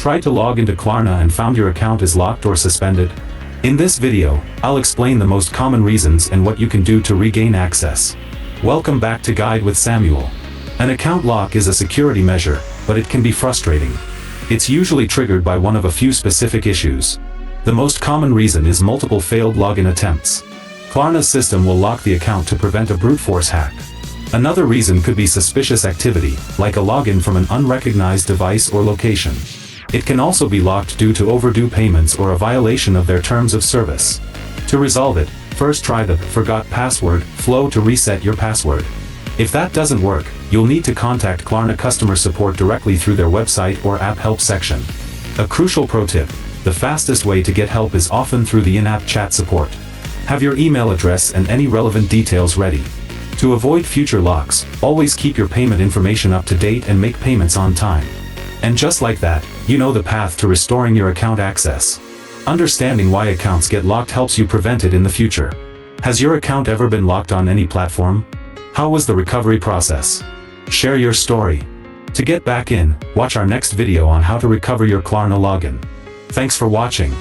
Tried to log into Klarna and found your account is locked or suspended? In this video, I'll explain the most common reasons and what you can do to regain access. Welcome back to Guide with Samuel. An account lock is a security measure, but it can be frustrating. It's usually triggered by one of a few specific issues. The most common reason is multiple failed login attempts. Klarna's system will lock the account to prevent a brute force hack. Another reason could be suspicious activity, like a login from an unrecognized device or location. It can also be locked due to overdue payments or a violation of their terms of service. To resolve it, first try the "Forgot Password" flow to reset your password. If that doesn't work, you'll need to contact Klarna customer support directly through their website or app help section. A crucial pro tip: the fastest way to get help is often through the in-app chat support. Have your email address and any relevant details ready. To avoid future locks, always keep your payment information up to date and make payments on time. And just like that, you know the path to restoring your account access. Understanding why accounts get locked helps you prevent it in the future. Has your account ever been locked on any platform? How was the recovery process? Share your story. To get back in, watch our next video on how to recover your Klarna login. Thanks for watching.